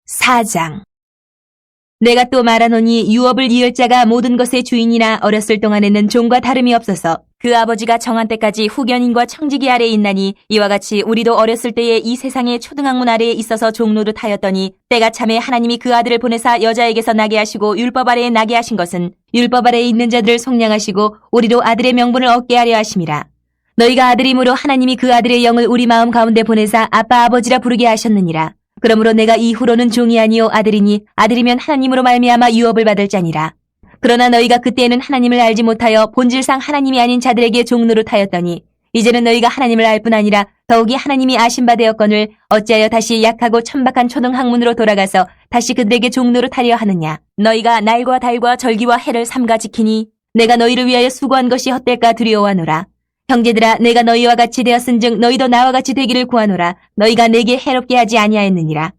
4장. 내가 또 말하노니 유업을 이을 자가 모든 것의 주인이나 어렸을 동안에는 종과 다름이 없어서 그 아버지가 정한 때까지 후견인과 청지기 아래에 있나니 이와 같이 우리도 어렸을 때에 이 세상의 초등학문 아래에 있어서 종노릇하였더니 때가 참에 하나님이 그 아들을 보내사 여자에게서 나게 하시고 율법 아래에 나게 하신 것은 율법 아래에 있는 자들을 속량하시고 우리도 아들의 명분을 얻게 하려 하심이라. 너희가 아들이므로 하나님이 그 아들의 영을 우리 마음 가운데 보내사 아빠 아버지라 부르게 하셨느니라. 그러므로 내가 이후로는 종이 아니요 아들이니 아들이면 하나님으로 말미암아 유업을 받을 자니라. 그러나 너희가 그때에는 하나님을 알지 못하여 본질상 하나님이 아닌 자들에게 종노릇하였더니 이제는 너희가 하나님을 알 뿐 아니라 더욱이 하나님이 아신 바 되었거늘 어찌하여 다시 약하고 천박한 초등학문으로 돌아가서 다시 그들에게 종노릇하려 하느냐. 너희가 날과 달과 절기와 해를 삼가 지키니 내가 너희를 위하여 수고한 것이 헛될까 두려워하노라. 형제들아, 내가 너희와 같이 되었은즉 너희도 나와 같이 되기를 구하노라. 너희가 내게 해롭게 하지 아니하였느니라.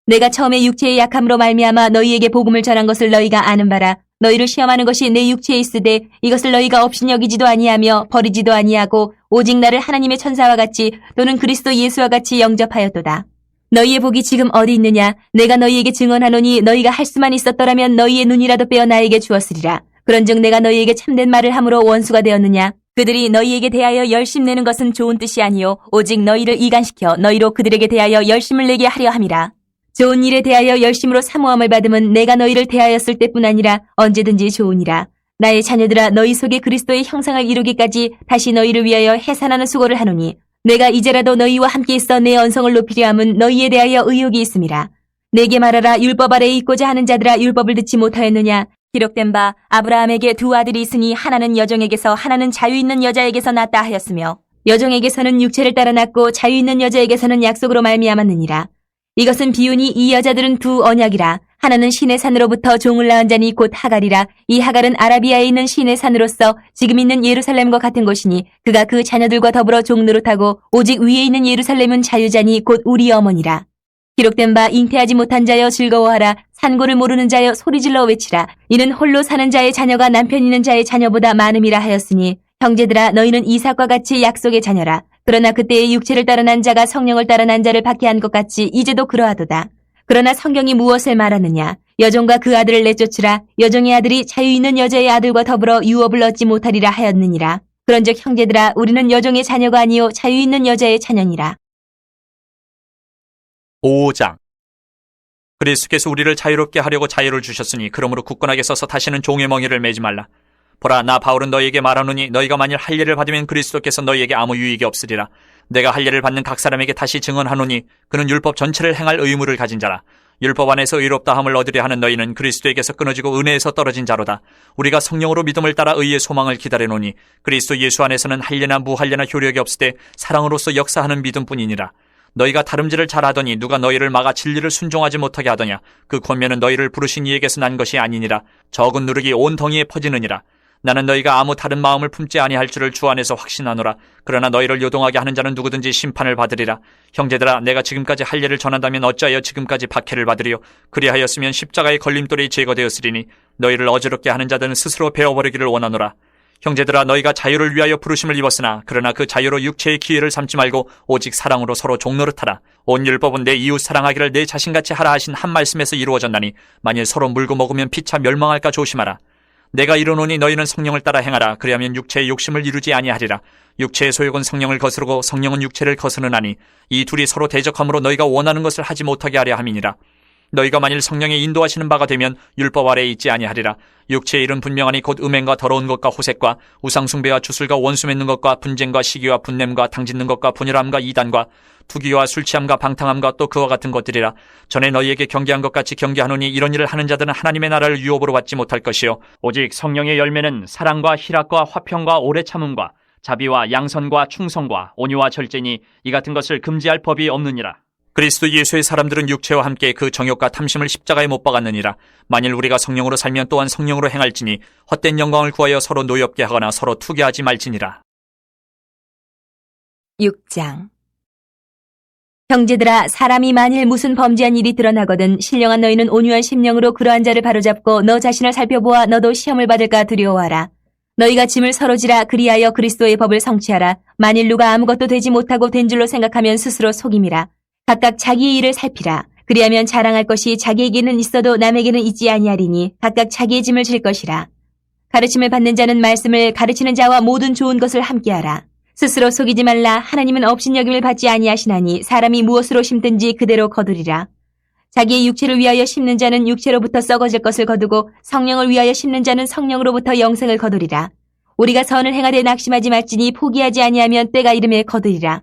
내가 처음에 육체의 약함으로 말미암아 너희에게 복음을 전한 것을 너희가 아는 바라. 너희를 시험하는 것이 내 육체에 있으되 이것을 너희가 업신여기지도 아니하며 버리지도 아니하고 오직 나를 하나님의 천사와 같이 또는 그리스도 예수와 같이 영접하였도다. 너희의 복이 지금 어디 있느냐? 내가 너희에게 증언하노니 너희가 할 수만 있었더라면 너희의 눈이라도 빼어 나에게 주었으리라. 그런즉 내가 너희에게 참된 말을 함으로 원수가 되었느냐? 그들이 너희에게 대하여 열심내는 것은 좋은 뜻이 아니요 오직 너희를 이간시켜 너희로 그들에게 대하여 열심을 내게 하려 함이라. 좋은 일에 대하여 열심으로 사모함을 받음은 내가 너희를 대하였을 때뿐 아니라 언제든지 좋으니라. 나의 자녀들아, 너희 속에 그리스도의 형상을 이루기까지 다시 너희를 위하여 해산하는 수고를 하노니 내가 이제라도 너희와 함께 있어 내 언성을 높이려 함은 너희에 대하여 의욕이 있음이라. 내게 말하라. 율법 아래에 있고자 하는 자들아, 율법을 듣지 못하였느냐? 기록된 바 아브라함에게 두 아들이 있으니 하나는 여종에게서 하나는 자유 있는 여자에게서 낳았다 하였으며 여종에게서는 육체를 따라 낳고 자유 있는 여자에게서는 약속으로 말미암았느니라. 이것은 비유니 이 여자들은 두 언약이라. 하나는 신의 산으로부터 종을 낳은 자니 곧 하갈이라. 이 하갈은 아라비아에 있는 신의 산으로서 지금 있는 예루살렘과 같은 곳이니 그가 그 자녀들과 더불어 종노릇하고 오직 위에 있는 예루살렘은 자유자니 곧 우리 어머니라. 기록된 바 잉태하지 못한 자여 즐거워하라. 산고를 모르는 자여 소리질러 외치라. 이는 홀로 사는 자의 자녀가 남편 있는 자의 자녀보다 많음이라 하였으니 형제들아, 너희는 이삭과 같이 약속의 자녀라. 그러나 그때의 육체를 따라 난 자가 성령을 따라 난 자를 받게 한 것 같이 이제도 그러하도다. 그러나 성경이 무엇을 말하느냐? 여종과 그 아들을 내쫓으라. 여종의 아들이 자유 있는 여자의 아들과 더불어 유업을 얻지 못하리라 하였느니라. 그런즉 형제들아, 우리는 여종의 자녀가 아니요 자유 있는 여자의 자녀니라. 5장. 그리스도께서 우리를 자유롭게 하려고 자유를 주셨으니 그러므로 굳건하게 서서 다시는 종의 멍에를 매지 말라. 보라, 나 바울은 너희에게 말하노니 너희가 만일 할례를 받으면 그리스도께서 너희에게 아무 유익이 없으리라. 내가 할례를 받는 각 사람에게 다시 증언하노니 그는 율법 전체를 행할 의무를 가진 자라. 율법 안에서 의롭다함을 얻으려 하는 너희는 그리스도에게서 끊어지고 은혜에서 떨어진 자로다. 우리가 성령으로 믿음을 따라 의의 소망을 기다려노니 그리스도 예수 안에서는 할례나 무할례나 효력이 없으되 사랑으로서 역사하는 믿음뿐이니라. 너희가 다름질을 잘하더니 누가 너희를 막아 진리를 순종하지 못하게 하더냐? 그 권면은 너희를 부르신 이에게서 난 것이 아니니라. 적은 누룩이 온 덩이에 퍼지느니라. 나는 너희가 아무 다른 마음을 품지 아니할 줄을 주 안에서 확신하노라. 그러나 너희를 요동하게 하는 자는 누구든지 심판을 받으리라. 형제들아, 내가 지금까지 할례를 전한다면 어찌하여 지금까지 박해를 받으리요? 그리하였으면 십자가의 걸림돌이 제거되었으리니 너희를 어지럽게 하는 자들은 스스로 베어버리기를 원하노라. 형제들아, 너희가 자유를 위하여 부르심을 입었으나 그러나 그 자유로 육체의 기회를 삼지 말고 오직 사랑으로 서로 종노릇하라. 온 율법은 내 이웃 사랑하기를 내 자신같이 하라 하신 한 말씀에서 이루어졌나니 만일 서로 물고 먹으면 피차 멸망할까 조심하라. 내가 이르노니 너희는 성령을 따라 행하라. 그리하면 육체의 욕심을 이루지 아니하리라. 육체의 소욕은 성령을 거스르고 성령은 육체를 거스르나니 이 둘이 서로 대적함으로 너희가 원하는 것을 하지 못하게 하려 함이니라. 너희가 만일 성령의 인도하시는 바가 되면 율법 아래에 있지 아니하리라. 육체의 일은 분명하니 곧 음행과 더러운 것과 호색과 우상숭배와 주술과 원수 맺는 것과 분쟁과 시기와 분냄과 당짓는 것과 분열함과 이단과 투기와 술취함과 방탕함과 또 그와 같은 것들이라. 전에 너희에게 경계한 것 같이 경계하노니 이런 일을 하는 자들은 하나님의 나라를 유업으로 받지 못할 것이요 오직 성령의 열매는 사랑과 희락과 화평과 오래 참음과 자비와 양선과 충성과 온유와 절제니 이 같은 것을 금지할 법이 없느니라. 그리스도 예수의 사람들은 육체와 함께 그 정욕과 탐심을 십자가에 못 박았느니라. 만일 우리가 성령으로 살면 또한 성령으로 행할지니 헛된 영광을 구하여 서로 노엽게 하거나 서로 투기하지 말지니라. 6장. 형제들아, 사람이 만일 무슨 범죄한 일이 드러나거든 신령한 너희는 온유한 심령으로 그러한 자를 바로잡고 너 자신을 살펴보아 너도 시험을 받을까 두려워하라. 너희가 짐을 서로 지라. 그리하여 그리스도의 법을 성취하라. 만일 누가 아무것도 되지 못하고 된 줄로 생각하면 스스로 속임이라. 각각 자기의 일을 살피라. 그리하면 자랑할 것이 자기에게는 있어도 남에게는 있지 아니하리니 각각 자기의 짐을 질 것이라. 가르침을 받는 자는 말씀을 가르치는 자와 모든 좋은 것을 함께하라. 스스로 속이지 말라. 하나님은 업신여김을 받지 아니하시나니 사람이 무엇으로 심든지 그대로 거두리라. 자기의 육체를 위하여 심는 자는 육체로부터 썩어질 것을 거두고 성령을 위하여 심는 자는 성령으로부터 영생을 거두리라. 우리가 선을 행하되 낙심하지 말지니 포기하지 아니하면 때가 이름에 거두리라.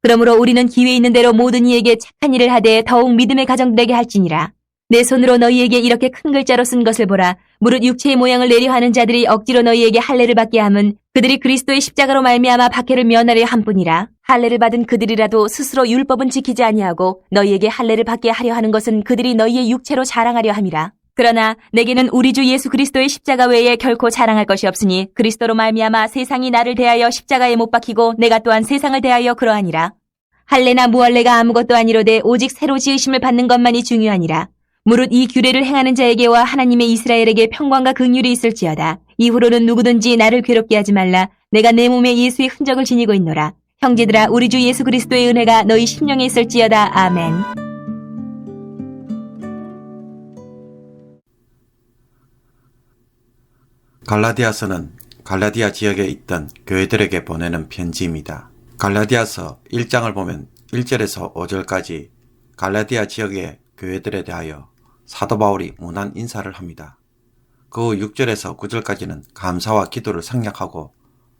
그러므로 우리는 기회 있는 대로 모든 이에게 착한 일을 하되 더욱 믿음의 가정되게 할지니라. 내 손으로 너희에게 이렇게 큰 글자로 쓴 것을 보라. 무릇 육체의 모양을 내려 하는 자들이 억지로 너희에게 할례를 받게 함은 그들이 그리스도의 십자가로 말미암아 박해를 면하려 함뿐이라. 할례를 받은 그들이라도 스스로 율법은 지키지 아니하고 너희에게 할례를 받게 하려 하는 것은 그들이 너희의 육체로 자랑하려 함이라. 그러나 내게는 우리 주 예수 그리스도의 십자가 외에 결코 자랑할 것이 없으니 그리스도로 말미암아 세상이 나를 대하여 십자가에 못 박히고 내가 또한 세상을 대하여 그러하니라. 할례나 무할례가 아무것도 아니로되 오직 새로 지으심을 받는 것만이 중요하니라. 무릇 이 규례를 행하는 자에게와 하나님의 이스라엘에게 평강과 긍휼이 있을지어다. 이후로는 누구든지 나를 괴롭게 하지 말라. 내가 내 몸에 예수의 흔적을 지니고 있노라. 형제들아, 우리 주 예수 그리스도의 은혜가 너희 심령에 있을지어다. 아멘. 갈라디아서는 갈라디아 지역에 있던 교회들에게 보내는 편지입니다. 갈라디아서 1장을 보면 1절에서 5절까지 갈라디아 지역의 교회들에 대하여 사도 바울이 문안 인사를 합니다. 그 후 6절에서 9절까지는 감사와 기도를 생략하고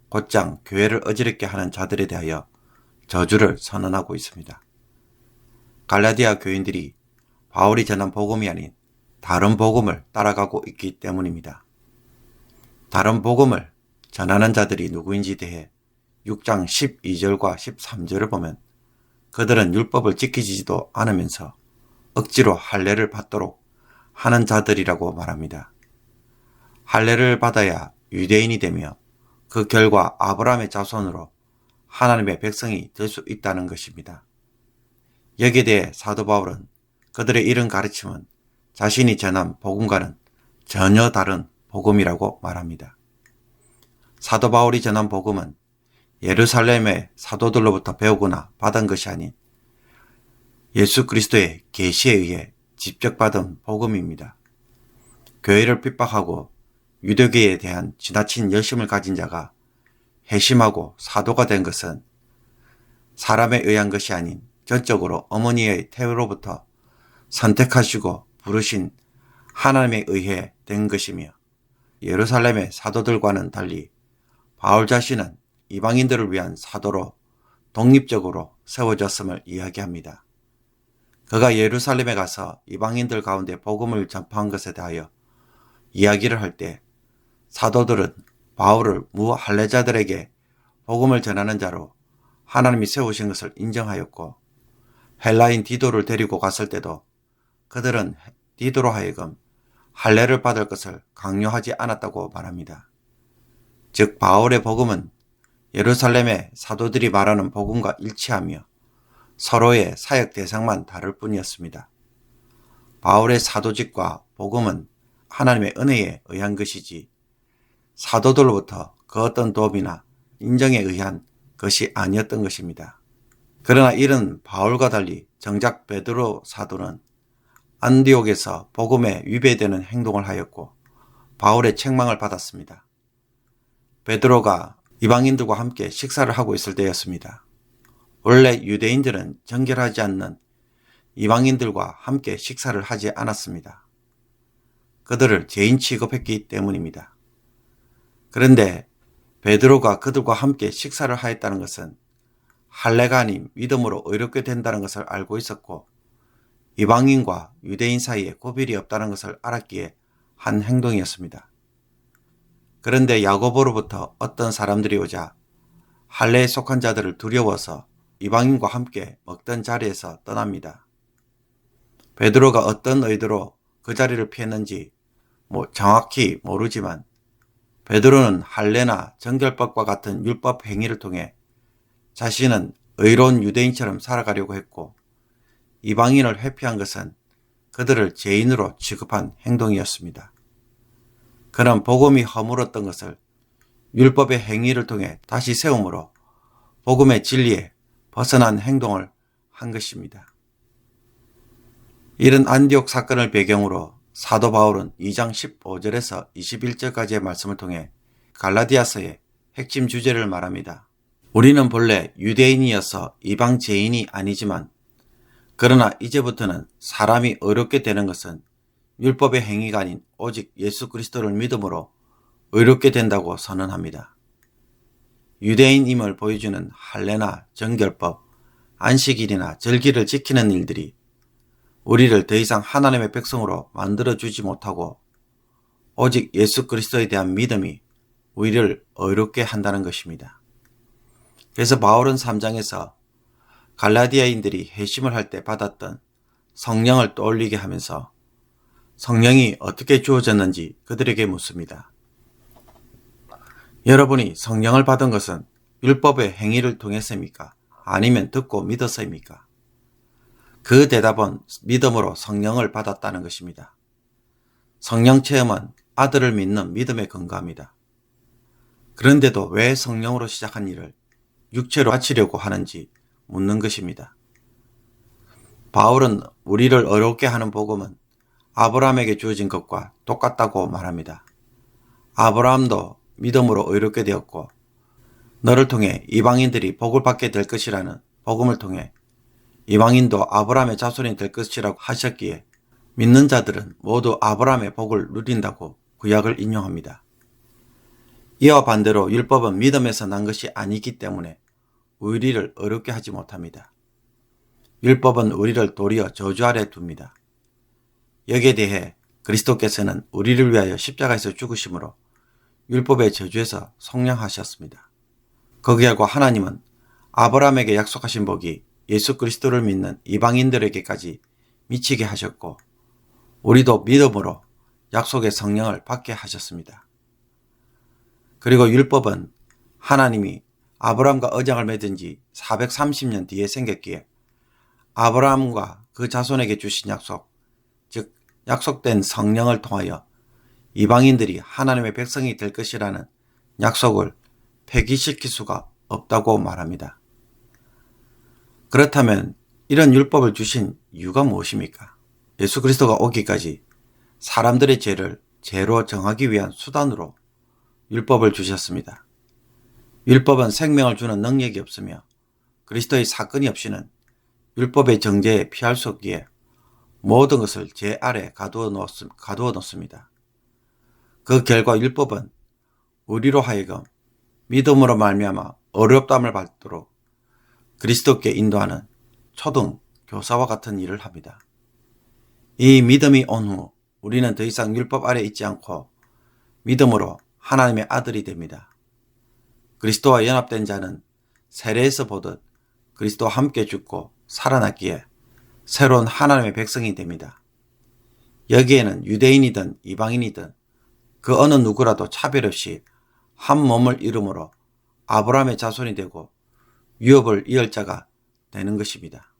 곧장 교회를 어지럽게 하는 자들에 대하여 저주를 선언하고 있습니다. 갈라디아 교인들이 바울이 전한 복음이 아닌 다른 복음을 따라가고 있기 때문입니다. 다른 복음을 전하는 자들이 누구인지 대해 6장 12절과 13절을 보면 그들은 율법을 지키지도 않으면서 억지로 할례를 받도록 하는 자들이라고 말합니다. 할례를 받아야 유대인이 되며 그 결과 아브라함의 자손으로 하나님의 백성이 될 수 있다는 것입니다. 여기에 대해 사도 바울은 그들의 이런 가르침은 자신이 전한 복음과는 전혀 다른 복음이라고 말합니다. 사도 바울이 전한 복음은 예루살렘의 사도들로부터 배우거나 받은 것이 아닌 예수 그리스도의 계시에 의해 직접 받은 복음입니다. 교회를 핍박하고 유대교에 대한 지나친 열심을 가진 자가 회심하고 사도가 된 것은 사람에 의한 것이 아닌 전적으로 어머니의 태로부터 선택하시고 부르신 하나님에 의해 된 것이며 예루살렘의 사도들과는 달리 바울 자신은 이방인들을 위한 사도로 독립적으로 세워졌음을 이야기합니다. 그가 예루살렘에 가서 이방인들 가운데 복음을 전파한 것에 대하여 이야기를 할 때 사도들은 바울을 무할례자들에게 복음을 전하는 자로 하나님이 세우신 것을 인정하였고 헬라인 디도를 데리고 갔을 때도 그들은 디도로 하여금 할례를 받을 것을 강요하지 않았다고 말합니다. 즉 바울의 복음은 예루살렘의 사도들이 말하는 복음과 일치하며 서로의 사역 대상만 다를 뿐이었습니다. 바울의 사도직과 복음은 하나님의 은혜에 의한 것이지 사도들로부터 그 어떤 도움이나 인정에 의한 것이 아니었던 것입니다. 그러나 이런 바울과 달리 정작 베드로 사도는 안디옥에서 복음에 위배되는 행동을 하였고 바울의 책망을 받았습니다. 베드로가 이방인들과 함께 식사를 하고 있을 때였습니다. 원래 유대인들은 정결하지 않는 이방인들과 함께 식사를 하지 않았습니다. 그들을 죄인 취급했기 때문입니다. 그런데 베드로가 그들과 함께 식사를 하였다는 것은 할례가 아닌 믿음으로 의롭게 된다는 것을 알고 있었고 이방인과 유대인 사이에 구별이 없다는 것을 알았기에 한 행동이었습니다. 그런데 야고보로부터 어떤 사람들이 오자 할례에 속한 자들을 두려워서 이방인과 함께 먹던 자리에서 떠납니다. 베드로가 어떤 의도로 그 자리를 피했는지 정확히 모르지만 베드로는 할례나 정결법과 같은 율법 행위를 통해 자신은 의로운 유대인처럼 살아가려고 했고 이방인을 회피한 것은 그들을 죄인으로 취급한 행동이었습니다. 그는 복음이 허물었던 것을 율법의 행위를 통해 다시 세움으로 복음의 진리에 벗어난 행동을 한 것입니다. 이런 안디옥 사건을 배경으로 사도 바울은 2장 15절에서 21절까지의 말씀을 통해 갈라디아서의 핵심 주제를 말합니다. 우리는 본래 유대인이어서 이방 죄인이 아니지만 그러나 이제부터는 사람이 의롭게 되는 것은 율법의 행위가 아닌 오직 예수 그리스도를 믿음으로 의롭게 된다고 선언합니다. 유대인임을 보여주는 할례나 정결법, 안식일이나 절기를 지키는 일들이 우리를 더 이상 하나님의 백성으로 만들어주지 못하고 오직 예수 그리스도에 대한 믿음이 우리를 의롭게 한다는 것입니다. 그래서 바울은 3장에서 갈라디아인들이 회심을 할 때 받았던 성령을 떠올리게 하면서 성령이 어떻게 주어졌는지 그들에게 묻습니다. 여러분이 성령을 받은 것은 율법의 행위를 통해서입니까? 아니면 듣고 믿어서입니까? 그 대답은 믿음으로 성령을 받았다는 것입니다. 성령 체험은 아들을 믿는 믿음에 근거합니다. 그런데도 왜 성령으로 시작한 일을 육체로 바치려고 하는지 묻는 것입니다. 바울은 우리를 어렵게 하는 복음은 아브라함에게 주어진 것과 똑같다고 말합니다. 아브라함도 믿음으로 의롭게 되었고 너를 통해 이방인들이 복을 받게 될 것이라는 복음을 통해 이방인도 아브라함의 자손이 될 것이라고 하셨기에 믿는 자들은 모두 아브라함의 복을 누린다고 구약을 인용합니다. 이와 반대로 율법은 믿음에서 난 것이 아니기 때문에 우리를 어렵게 하지 못합니다. 율법은 우리를 도리어 저주 아래 둡니다. 여기에 대해 그리스도께서는 우리를 위하여 십자가에서 죽으심으로 율법의 저주에서 속량하셨습니다. 그 결과 하나님은 아브라함에게 약속하신 복이 예수 그리스도를 믿는 이방인들에게까지 미치게 하셨고 우리도 믿음으로 약속의 성령을 받게 하셨습니다. 그리고 율법은 하나님이 아브라함과 언약을 맺은 지 430년 뒤에 생겼기에 아브라함과 그 자손에게 주신 약속, 즉 약속된 성령을 통하여 이방인들이 하나님의 백성이 될 것이라는 약속을 폐기시킬 수가 없다고 말합니다. 그렇다면 이런 율법을 주신 이유가 무엇입니까? 예수 그리스도가 오기까지 사람들의 죄를 죄로 정하기 위한 수단으로 율법을 주셨습니다. 율법은 생명을 주는 능력이 없으며 그리스도의 사건이 없이는 율법의 정죄에 피할 수 없기에 모든 것을 죄 아래 가두어 놓습니다. 그 결과 율법은 우리로 하여금 믿음으로 말미암아 어렵담을 받도록 그리스도께 인도하는 초등 교사와 같은 일을 합니다. 이 믿음이 온 후 우리는 더 이상 율법 아래 있지 않고 믿음으로 하나님의 아들이 됩니다. 그리스도와 연합된 자는 세례에서 보듯 그리스도와 함께 죽고 살아났기에 새로운 하나님의 백성이 됩니다. 여기에는 유대인이든 이방인이든 그 어느 누구라도 차별 없이 한 몸을 이름으로 아브라함의 자손이 되고 유업을 이을 자가 되는 것입니다.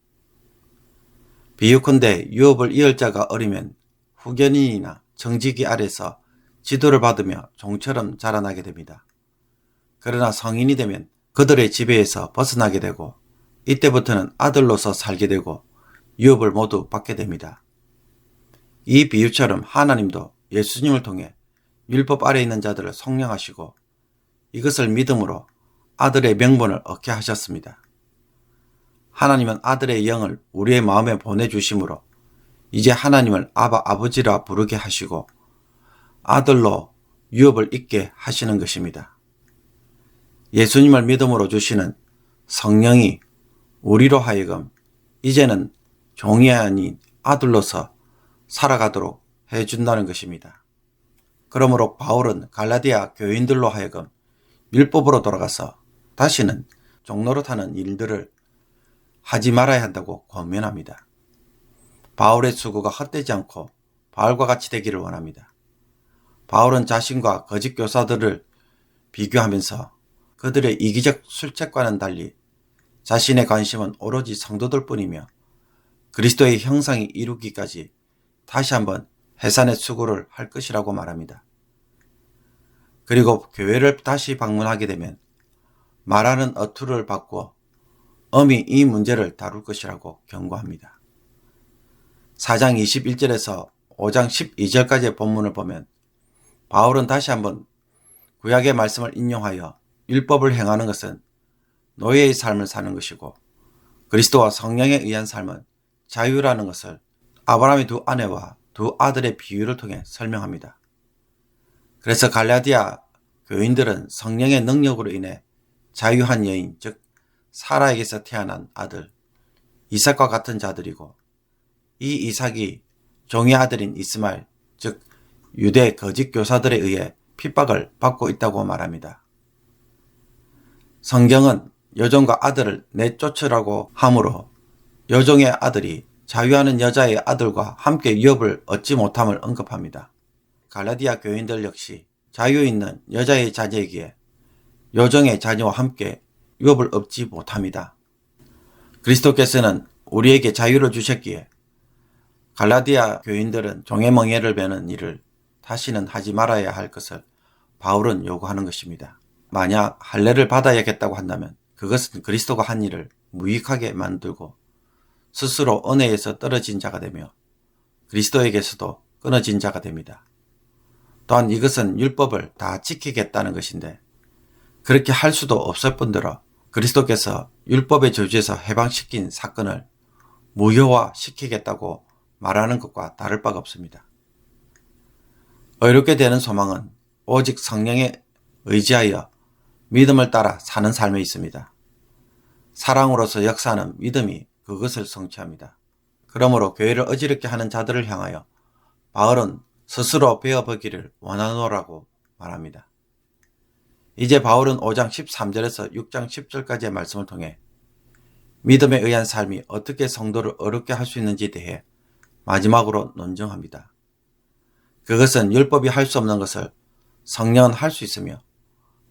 비유컨대 유업을 이을 자가 어리면 후견인이나 정직이 아래서 지도를 받으며 종처럼 자라나게 됩니다. 그러나 성인이 되면 그들의 지배에서 벗어나게 되고 이때부터는 아들로서 살게 되고 유업을 모두 받게 됩니다. 이 비유처럼 하나님도 예수님을 통해 율법 아래 있는 자들을 속량하시고 이것을 믿음으로 아들의 명분을 얻게 하셨습니다. 하나님은 아들의 영을 우리의 마음에 보내주심으로 이제 하나님을 아버지라 부르게 하시고 아들로 유업을 잊게 하시는 것입니다. 예수님을 믿음으로 주시는 성령이 우리로 하여금 이제는 종이 아닌 아들로서 살아가도록 해준다는 것입니다. 그러므로 바울은 갈라디아 교인들로 하여금 율법으로 돌아가서 다시는 종노릇하는 일들을 하지 말아야 한다고 권면합니다. 바울의 수고가 헛되지 않고 바울과 같이 되기를 원합니다. 바울은 자신과 거짓 교사들을 비교하면서 그들의 이기적 술책과는 달리 자신의 관심은 오로지 성도들 뿐이며 그리스도의 형상이 이루기까지 다시 한번 해산의 수고를 할 것이라고 말합니다. 그리고 교회를 다시 방문하게 되면 말하는 어투를 바꾸어 엄히 이 문제를 다룰 것이라고 경고합니다. 4장 21절에서 5장 12절까지의 본문을 보면 바울은 다시 한번 구약의 말씀을 인용하여 율법을 행하는 것은 노예의 삶을 사는 것이고 그리스도와 성령에 의한 삶은 자유라는 것을 아브라함의 두 아내와 두 아들의 비유를 통해 설명합니다. 그래서 갈라디아 교인들은 성령의 능력으로 인해 자유한 여인, 즉 사라에게서 태어난 아들 이삭과 같은 자들이고, 이 이삭이 종의 아들인 이스마엘, 즉 유대 거짓 교사들에 의해 핍박을 받고 있다고 말합니다. 성경은 여종과 아들을 내쫓으라고 하므로 여종의 아들이 자유하는 여자의 아들과 함께 유업을 얻지 못함을 언급합니다. 갈라디아 교인들 역시 자유 있는 여자의 자녀이기에 여종의 자녀와 함께 유업을 얻지 못합니다. 그리스도께서는 우리에게 자유를 주셨기에 갈라디아 교인들은 종의 멍에를 베는 일을 다시는 하지 말아야 할 것을 바울은 요구하는 것입니다. 만약 할례를 받아야겠다고 한다면 그것은 그리스도가 한 일을 무익하게 만들고 스스로 은혜에서 떨어진 자가 되며 그리스도에게서도 끊어진 자가 됩니다. 또한 이것은 율법을 다 지키겠다는 것인데 그렇게 할 수도 없을 뿐더러 그리스도께서 율법의 저주에서 해방시킨 사건을 무효화시키겠다고 말하는 것과 다를 바가 없습니다. 의롭게 되는 소망은 오직 성령에 의지하여 믿음을 따라 사는 삶에 있습니다. 사랑으로서 역사하는 믿음이 그것을 성취합니다. 그러므로 교회를 어지럽게 하는 자들을 향하여 바울은 스스로 배워보기를 원하노라고 말합니다. 이제 바울은 5장 13절에서 6장 10절까지의 말씀을 통해 믿음에 의한 삶이 어떻게 성도를 어렵게 할 수 있는지에 대해 마지막으로 논증합니다. 그것은 율법이 할 수 없는 것을 성령은 할 수 있으며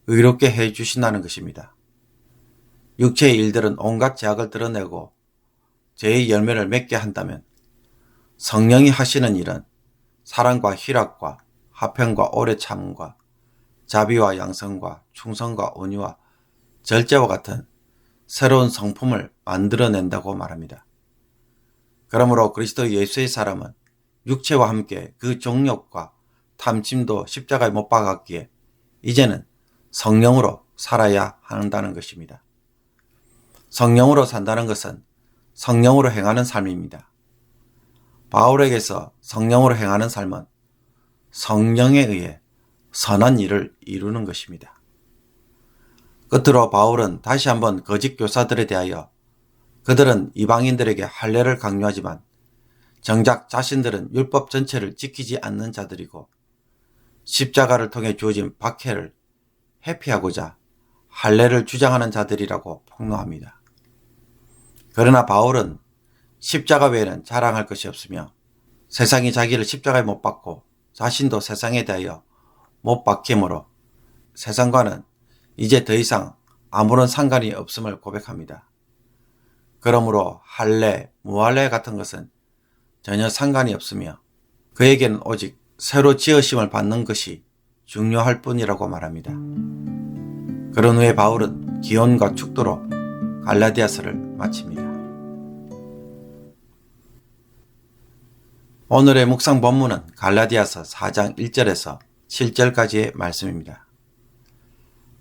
의롭게 해 주신다는 것입니다. 육체의 일들은 온갖 죄악을 드러내고 죄의 열매를 맺게 한다면 성령이 하시는 일은 사랑과 희락과 화평과 오래 참음과 자비와 양성과 충성과 온유와 절제와 같은 새로운 성품을 만들어낸다고 말합니다. 그러므로 그리스도 예수의 사람은 육체와 함께 그 정욕과 탐심도 십자가에 못 박았기에 이제는 성령으로 살아야 한다는 것입니다. 성령으로 산다는 것은 성령으로 행하는 삶입니다. 바울에게서 성령으로 행하는 삶은 성령에 의해 선한 일을 이루는 것입니다. 끝으로 바울은 다시 한번 거짓 교사들에 대하여 그들은 이방인들에게 할례를 강요하지만 정작 자신들은 율법 전체를 지키지 않는 자들이고 십자가를 통해 주어진 박해를 회피하고자 할례를 주장하는 자들이라고 폭로합니다. 그러나 바울은 십자가 외에는 자랑할 것이 없으며 세상이 자기를 십자가에 못 박고 자신도 세상에 대하여 못 박힘으로 세상과는 이제 더 이상 아무런 상관이 없음을 고백합니다. 그러므로 할례, 무할례 같은 것은 전혀 상관이 없으며 그에게는 오직 새로 지으심을 받는 것이 중요할 뿐이라고 말합니다. 그런 후에 바울은 기원과 축도로 갈라디아서를 마칩니다. 오늘의 묵상 본문은 갈라디아서 4장 1절에서 7절까지의 말씀입니다.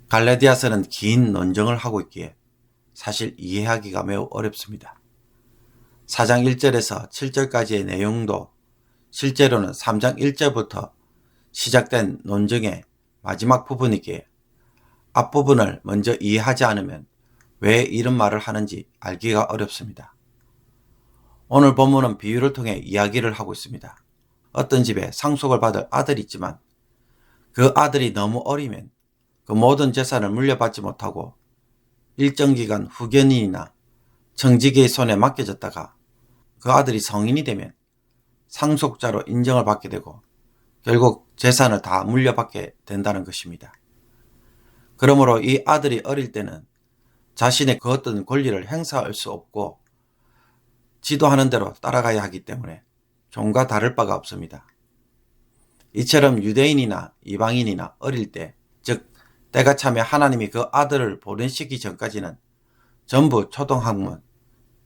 갈라디아서는 긴 논증을 하고 있기에 사실 이해하기가 매우 어렵습니다. 4장 1절에서 7절까지의 내용도 실제로는 3장 1절부터 시작된 논증의 마지막 부분이기에 앞부분을 먼저 이해하지 않으면 왜 이런 말을 하는지 알기가 어렵습니다. 오늘 본문은 비유를 통해 이야기를 하고 있습니다. 어떤 집에 상속을 받을 아들이 있지만 그 아들이 너무 어리면 그 모든 재산을 물려받지 못하고 일정 기간 후견인이나 청지기의 손에 맡겨졌다가 그 아들이 성인이 되면 상속자로 인정을 받게 되고 결국 재산을 다 물려받게 된다는 것입니다. 그러므로 이 아들이 어릴 때는 자신의 그 어떤 권리를 행사할 수 없고 지도하는 대로 따라가야 하기 때문에 종과 다를 바가 없습니다. 이처럼 유대인이나 이방인이나 어릴 때, 즉 때가 차면 하나님이 그 아들을 보내시기 전까지는 전부 초등학문,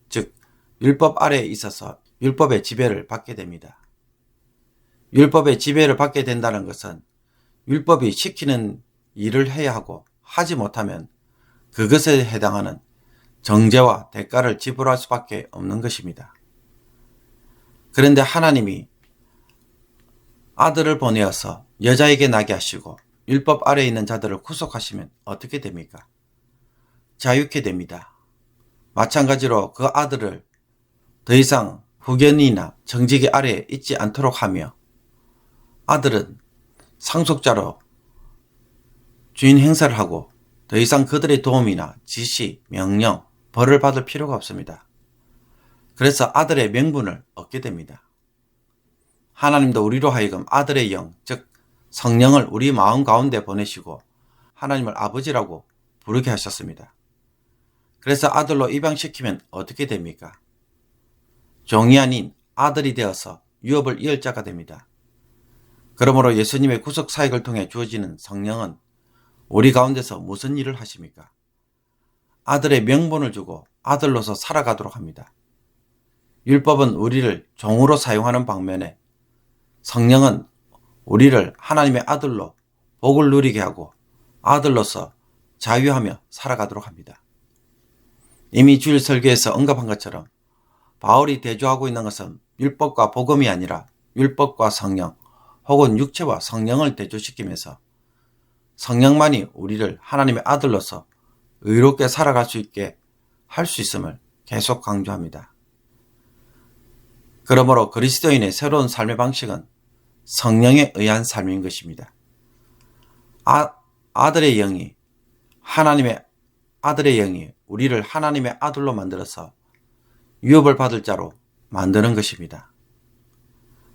즉 율법 아래에 있어서 율법의 지배를 받게 됩니다. 율법의 지배를 받게 된다는 것은 율법이 시키는 일을 해야 하고 하지 못하면 그것에 해당하는 정죄와 대가를 지불할 수밖에 없는 것입니다. 그런데 하나님이 아들을 보내어서 여자에게 나게 하시고 율법 아래에 있는 자들을 구속하시면 어떻게 됩니까? 자유케 됩니다. 마찬가지로 그 아들을 더 이상 후견이나 정직의 아래에 있지 않도록 하며 아들은 상속자로 주인 행사를 하고 더 이상 그들의 도움이나 지시, 명령, 벌을 받을 필요가 없습니다. 그래서 아들의 명분을 얻게 됩니다. 하나님도 우리로 하여금 아들의 영, 즉 성령을 우리 마음 가운데 보내시고 하나님을 아버지라고 부르게 하셨습니다. 그래서 아들로 입양시키면 어떻게 됩니까? 종이 아닌 아들이 되어서 유업을 이을 자가 됩니다. 그러므로 예수님의 구속 사역을 통해 주어지는 성령은 우리 가운데서 무슨 일을 하십니까? 아들의 명분을 주고 아들로서 살아가도록 합니다. 율법은 우리를 종으로 사용하는 방면에 성령은 우리를 하나님의 아들로 복을 누리게 하고 아들로서 자유하며 살아가도록 합니다. 이미 주일 설교에서 언급한 것처럼 바울이 대조하고 있는 것은 율법과 복음이 아니라 율법과 성령 혹은 육체와 성령을 대조시키면서 성령만이 우리를 하나님의 아들로서 의롭게 살아갈 수 있게 할 수 있음을 계속 강조합니다. 그러므로 그리스도인의 새로운 삶의 방식은 성령에 의한 삶인 것입니다. 아들의 영이 하나님의 아들의 영이 우리를 하나님의 아들로 만들어서 유업을 받을 자로 만드는 것입니다.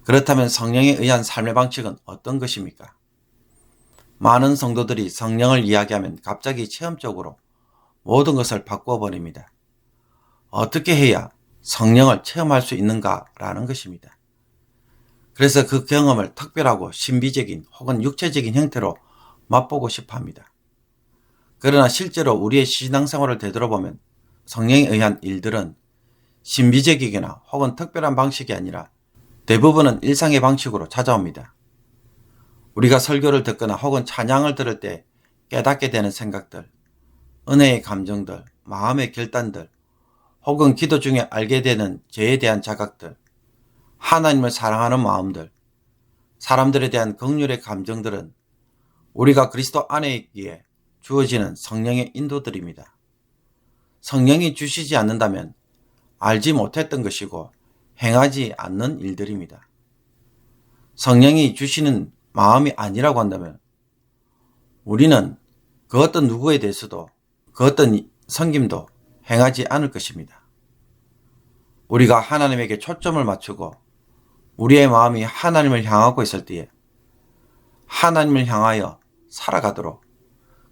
그렇다면 성령에 의한 삶의 방식은 어떤 것입니까? 많은 성도들이 성령을 이야기하면 갑자기 체험적으로 모든 것을 바꾸어 버립니다. 어떻게 해야 성령을 체험할 수 있는가라는 것입니다. 그래서 그 경험을 특별하고 신비적인 혹은 육체적인 형태로 맛보고 싶어 합니다. 그러나 실제로 우리의 신앙생활을 되돌아보면 성령에 의한 일들은 신비적이거나 혹은 특별한 방식이 아니라 대부분은 일상의 방식으로 찾아옵니다. 우리가 설교를 듣거나 혹은 찬양을 들을 때 깨닫게 되는 생각들, 은혜의 감정들, 마음의 결단들, 혹은 기도 중에 알게 되는 죄에 대한 자각들, 하나님을 사랑하는 마음들, 사람들에 대한 긍휼의 감정들은 우리가 그리스도 안에 있기에 주어지는 성령의 인도들입니다. 성령이 주시지 않는다면 알지 못했던 것이고 행하지 않는 일들입니다. 성령이 주시는 마음이 아니라고 한다면 우리는 그 어떤 누구에 대해서도 그 어떤 섬김도 행하지 않을 것입니다. 우리가 하나님에게 초점을 맞추고 우리의 마음이 하나님을 향하고 있을 때에 하나님을 향하여 살아가도록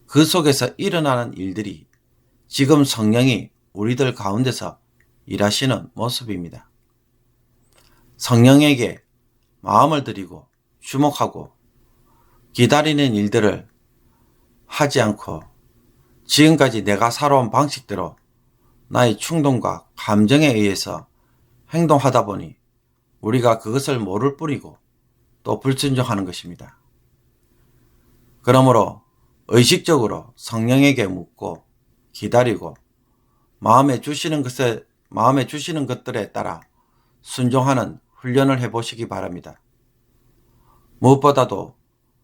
그 속에서 일어나는 일들이 지금 성령이 우리들 가운데서 일하시는 모습입니다. 성령에게 마음을 드리고 주목하고 기다리는 일들을 하지 않고 지금까지 내가 살아온 방식대로 나의 충동과 감정에 의해서 행동하다 보니 우리가 그것을 모를 뿐이고 또 불순종하는 것입니다. 그러므로 의식적으로 성령에게 묻고 기다리고 마음에 주시는 것들에 따라 순종하는 훈련을 해보시기 바랍니다. 무엇보다도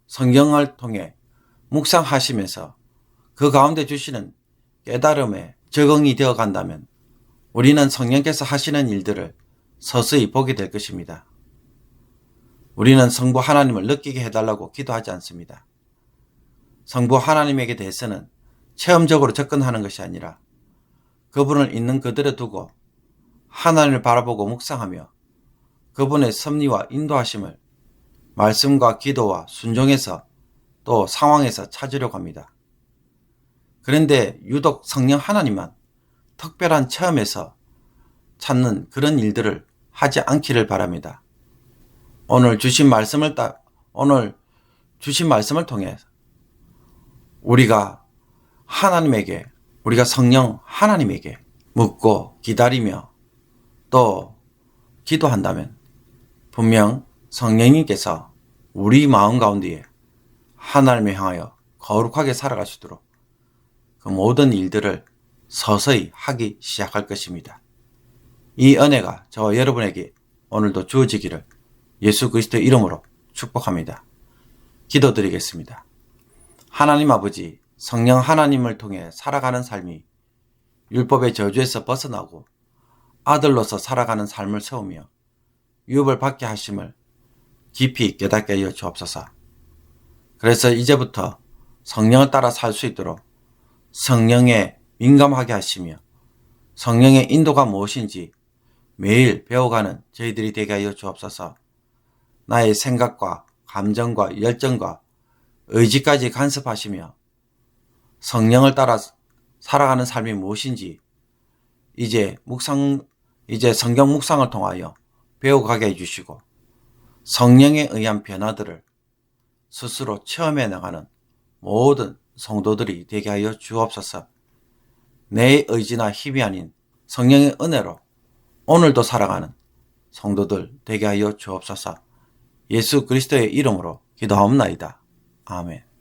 성경을 통해 묵상하시면서 그 가운데 주시는 깨달음에 적응이 되어 간다면 우리는 성령께서 하시는 일들을 서서히 보게 될 것입니다. 우리는 성부 하나님을 느끼게 해달라고 기도하지 않습니다. 성부 하나님에게 대해서는 체험적으로 접근하는 것이 아니라 그분을 있는 그대로 두고 하나님을 바라보고 묵상하며 그분의 섭리와 인도하심을 말씀과 기도와 순종에서 또 상황에서 찾으려고 합니다. 그런데 유독 성령 하나님만 특별한 체험에서 찾는 그런 일들을 하지 않기를 바랍니다. 오늘 주신 말씀을 통해 우리가 성령 하나님에게 묻고 기다리며 또 기도한다면 분명 성령님께서 우리 마음 가운데에 하나님을 향하여 거룩하게 살아갈 수 있도록 그 모든 일들을 서서히 하기 시작할 것입니다. 이 은혜가 저와 여러분에게 오늘도 주어지기를 예수 그리스도의 이름으로 축복합니다. 기도드리겠습니다. 하나님 아버지, 성령 하나님을 통해 살아가는 삶이 율법의 저주에서 벗어나고 아들로서 살아가는 삶을 세우며 유업을 받게 하심을 깊이 깨닫게 하여 주옵소서. 그래서 이제부터 성령을 따라 살 수 있도록 성령에 민감하게 하시며 성령의 인도가 무엇인지 매일 배워가는 저희들이 되게 하여 주옵소서. 나의 생각과 감정과 열정과 의지까지 간섭하시며 성령을 따라 살아가는 삶이 무엇인지 이제 성경 묵상을 통하여 배워가게 해주시고 성령에 의한 변화들을 스스로 체험해 나가는 모든 성도들이 되게 하여 주옵소서. 내 의지나 힘이 아닌 성령의 은혜로 오늘도 살아가는 성도들 되게 하여 주옵소서. 예수 그리스도의 이름으로 기도하옵나이다. 아멘.